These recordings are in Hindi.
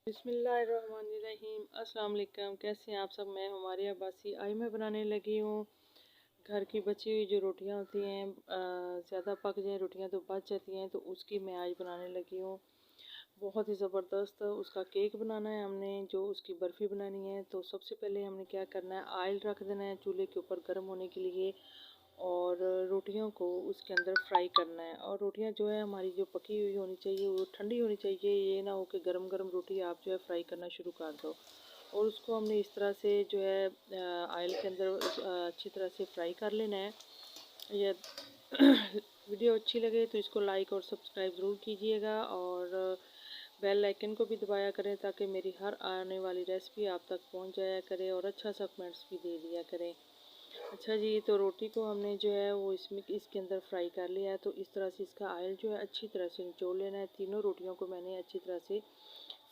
बिस्मिल्लाहिर्रहमानिर्रहीम। अस्सलाम वालेकुम। कैसे हैं आप सब? मैं हमारी अब्बासी। आज मैं बनाने लगी हूँ घर की बची हुई जो रोटियाँ होती हैं, ज़्यादा पक जाए रोटियाँ तो बच जाती हैं, तो उसकी मैं आज बनाने लगी हूँ। बहुत ही ज़बरदस्त उसका केक बनाना है हमने, जो उसकी बर्फ़ी बनानी है। तो सबसे पहले हमने क्या करना है, ऑयल रख देना है चूल्हे के ऊपर गर्म होने के लिए, और रोटियों को उसके अंदर फ्राई करना है। और रोटियां जो है हमारी जो पकी हुई होनी चाहिए वो ठंडी होनी चाहिए, ये ना हो कि गरम गरम रोटी आप जो है फ्राई करना शुरू कर दो। और उसको हमने इस तरह से जो है ऑयल के अंदर अच्छी तरह से फ्राई कर लेना है। ये वीडियो अच्छी लगे तो इसको लाइक और सब्सक्राइब ज़रूर कीजिएगा, और बेल आइकन को भी दबाया करें ताकि मेरी हर आने वाली रेसिपी आप तक पहुंच जाया करे, और अच्छा सा कमेंट्स भी दे दिया करें। अच्छा जी, तो रोटी को हमने जो है वो इसके अंदर फ्राई कर लिया है। तो इस तरह से इसका ऑयल जो है अच्छी तरह से निचोड़ लेना है। तीनों रोटियों को मैंने अच्छी तरह से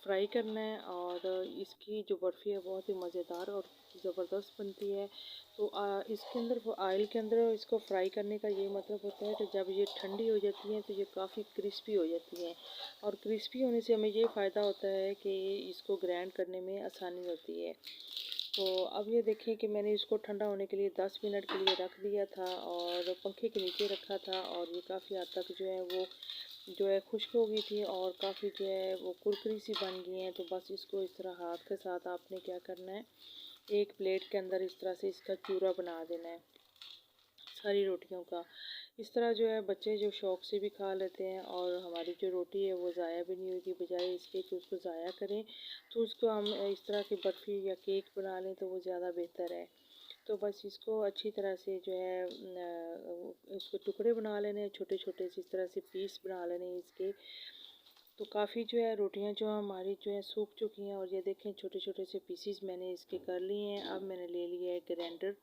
फ्राई करना है, और इसकी जो बर्फ़ी है बहुत ही मज़ेदार और ज़बरदस्त बनती है। तो इसके अंदर वो ऑयल के अंदर इसको फ्राई करने का ये मतलब होता है कि जब ये ठंडी हो जाती हैं तो ये काफ़ी क्रिस्पी हो जाती हैं, और क्रिस्पी होने से हमें ये फ़ायदा होता है कि इसको ग्राइंड करने में आसानी होती है। तो अब ये देखिए कि मैंने इसको ठंडा होने के लिए 10 मिनट के लिए रख दिया था, और पंखे के नीचे रखा था, और ये काफ़ी हद तक जो है खुश्क हो गई थी, और काफ़ी जो है वो कुरकुरी सी बन गई हैं। तो बस इसको इस तरह हाथ के साथ आपने क्या करना है, एक प्लेट के अंदर इस तरह से इसका चूरा बना देना है सारी रोटियों का। इस तरह जो है बच्चे जो शौक़ से भी खा लेते हैं, और हमारी जो रोटी है वो ज़ाया भी नहीं होगी, बजाय इसके कि उसको ज़ाया करें तो उसको हम इस तरह की बर्फ़ी या केक बना लें तो वो ज़्यादा बेहतर है। तो बस इसको अच्छी तरह से जो है इसको टुकड़े बना लेने हैं, छोटे छोटे से इस तरह से पीस बना लेने हैं इसके। तो काफ़ी जो है रोटियां जो हमारी जो है सूख चुकी हैं, और ये देखें छोटे छोटे से पीसीज मैंने इसके कर लिए हैं। अब मैंने ले लिया है ग्राइंडर,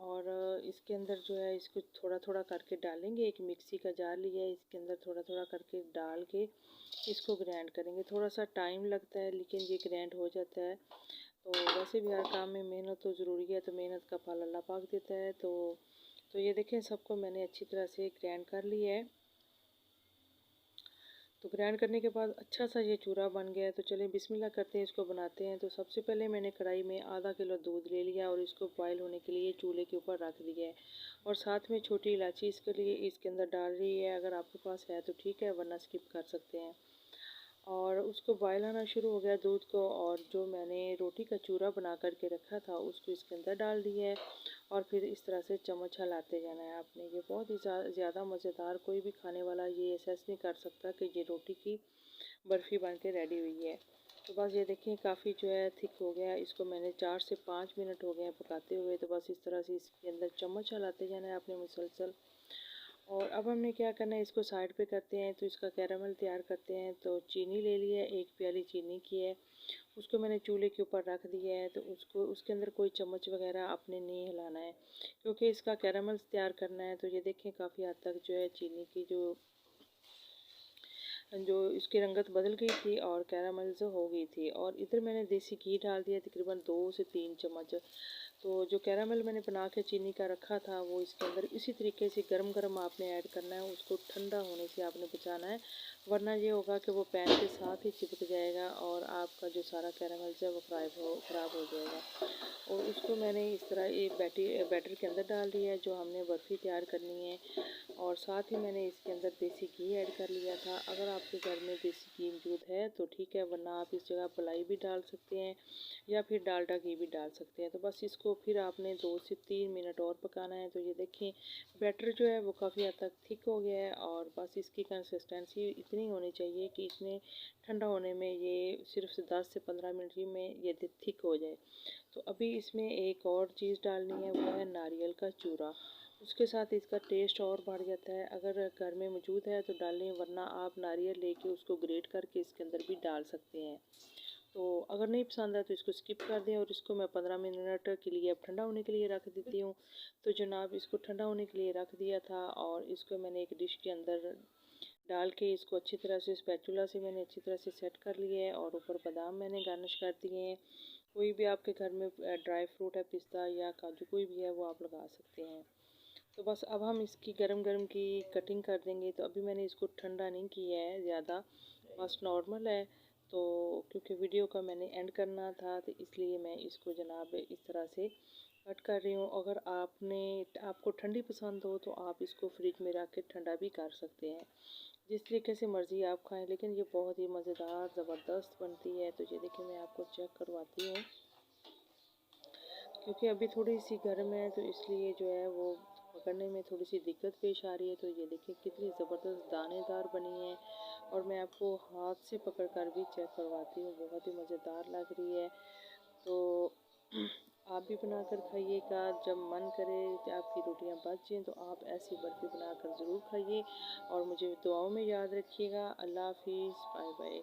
और इसके अंदर जो है इसको थोड़ा थोड़ा करके डालेंगे। एक मिक्सी का जार लिया है, इसके अंदर थोड़ा थोड़ा करके डाल के इसको ग्राइंड करेंगे। थोड़ा सा टाइम लगता है लेकिन ये ग्राइंड हो जाता है। तो वैसे भी हर काम में मेहनत तो ज़रूरी है, तो मेहनत का फल अल्लाह पाक देता है। तो ये देखें सबको मैंने अच्छी तरह से ग्राइंड कर लिया है। तो ग्राइंड करने के बाद अच्छा सा ये चूरा बन गया है। तो चलें बिस्मिल्लाह करते हैं, इसको बनाते हैं। तो सबसे पहले मैंने कढ़ाई में आधा किलो दूध ले लिया, और इसको बॉयल होने के लिए चूल्हे के ऊपर रख दिया है, और साथ में छोटी इलायची इसके अंदर डाल रही है। अगर आपके पास है तो ठीक है, वरना स्किप कर सकते हैं। और उसको बॉयल आना शुरू हो गया दूध को, और जो मैंने रोटी का चूरा बना करके रखा था उसको इसके अंदर डाल दिया है, और फिर इस तरह से चम्मच हिलाते जाना है आपने। ये बहुत ही ज़्यादा मज़ेदार, कोई भी खाने वाला ये एहसास नहीं कर सकता कि ये रोटी की बर्फ़ी बन के रेडी हुई है। तो बस ये देखिए काफ़ी जो है थिक हो गया। इसको मैंने 4 से 5 मिनट हो गए हैं पकाते हुए। तो बस इस तरह से इसके अंदर चम्मच हिलाते जाना है आपने मुसलसल। और अब हमने क्या करना है, इसको साइड पे करते हैं। तो इसका कैरामल तैयार करते हैं। तो चीनी ले ली है, 1 प्याली चीनी की है, उसको मैंने चूल्हे के ऊपर रख दिया है। तो उसको उसके अंदर कोई चम्मच वगैरह आपने नहीं हिलाना है, क्योंकि इसका कैरामल तैयार करना है। तो ये देखें काफ़ी हद तक जो है चीनी की जो इसकी रंगत बदल गई थी, और कैरामल्स हो गई थी। और इधर मैंने देसी घी डाल दिया तकरीबन 2 से 3 चम्मच। तो जो कैरामल मैंने बना के चीनी का रखा था वो इसके अंदर इसी तरीके से गरम गरम आपने ऐड करना है, उसको ठंडा होने से आपने बचाना है, वरना ये होगा कि वो पैन के साथ ही चिपक जाएगा, और आपका जो सारा कैरामल है वो ख़राब हो जाएगा। और उसको मैंने इस तरह एक बैटर के अंदर डाल दिया है जो हमने बर्फ़ी तैयार करनी है। और साथ ही मैंने इसके अंदर देसी घी ऐड कर लिया था। अगर आपके घर में देसी घी मौजूद है तो ठीक है, वरना आप इस जगह मलाई भी डाल सकते हैं, या फिर डालडा घी भी डाल सकते हैं। तो बस इसको फिर आपने 2 से 3 मिनट और पकाना है। तो ये देखें बैटर जो है वो काफ़ी हद तक थिक हो गया है, और बस इसकी कंसिस्टेंसी इतनी होनी चाहिए कि इसमें ठंडा होने में ये सिर्फ 10 से 15 मिनट ही में ये थिक हो जाए। तो अभी इसमें एक और चीज़ डालनी है, वो है नारियल का चूरा। उसके साथ इसका टेस्ट और बढ़ जाता है। अगर घर में मौजूद है तो डालें, वरना आप नारियल लेके उसको ग्रेट करके इसके अंदर भी डाल सकते हैं। तो अगर नहीं पसंद है तो इसको स्किप कर दें, और इसको मैं 15 मिनट के लिए अब ठंडा होने के लिए रख देती हूँ। तो जनाब इसको ठंडा होने के लिए रख दिया था, और इसको मैंने एक डिश के अंदर डाल के इसको अच्छी तरह से स्पैचुला से मैंने अच्छी तरह से सेट कर लिया है, और ऊपर बादाम मैंने गार्निश कर दिए हैं। कोई भी आपके घर में ड्राई फ्रूट है, पिस्ता या काजू कोई भी है वो आप लगा सकते हैं। तो बस अब हम इसकी गरम गरम की कटिंग कर देंगे। तो अभी मैंने इसको ठंडा नहीं किया है ज़्यादा, बस नॉर्मल है। तो क्योंकि वीडियो का मैंने एंड करना था तो इसलिए मैं इसको जनाब इस तरह से कट कर रही हूँ। अगर आपको ठंडी पसंद हो तो आप इसको फ्रिज में रख के ठंडा भी कर सकते हैं, जिस तरीके से मर्ज़ी आप खाएं, लेकिन ये बहुत ही मज़ेदार ज़बरदस्त बनती है। तो ये देखिए मैं आपको चेक करवाती हूँ, क्योंकि अभी थोड़ी सी गर्म है तो इसलिए जो है वो पकड़ने में थोड़ी सी दिक्कत पेश आ रही है। तो ये देखिए कितनी ज़बरदस्त दानेदार बनी है, और मैं आपको हाथ से पकड़ कर भी चेक करवाती हूँ, बहुत ही मज़ेदार लग रही है। तो आप भी बनाकर खाइएगा, जब मन करे कि आपकी रोटियां बच जाएँ तो आप ऐसी बर्फ़ी बनाकर ज़रूर खाइए, और मुझे दुआओं में याद रखिएगा। अल्लाह हाफ़िज़, बाय बाय।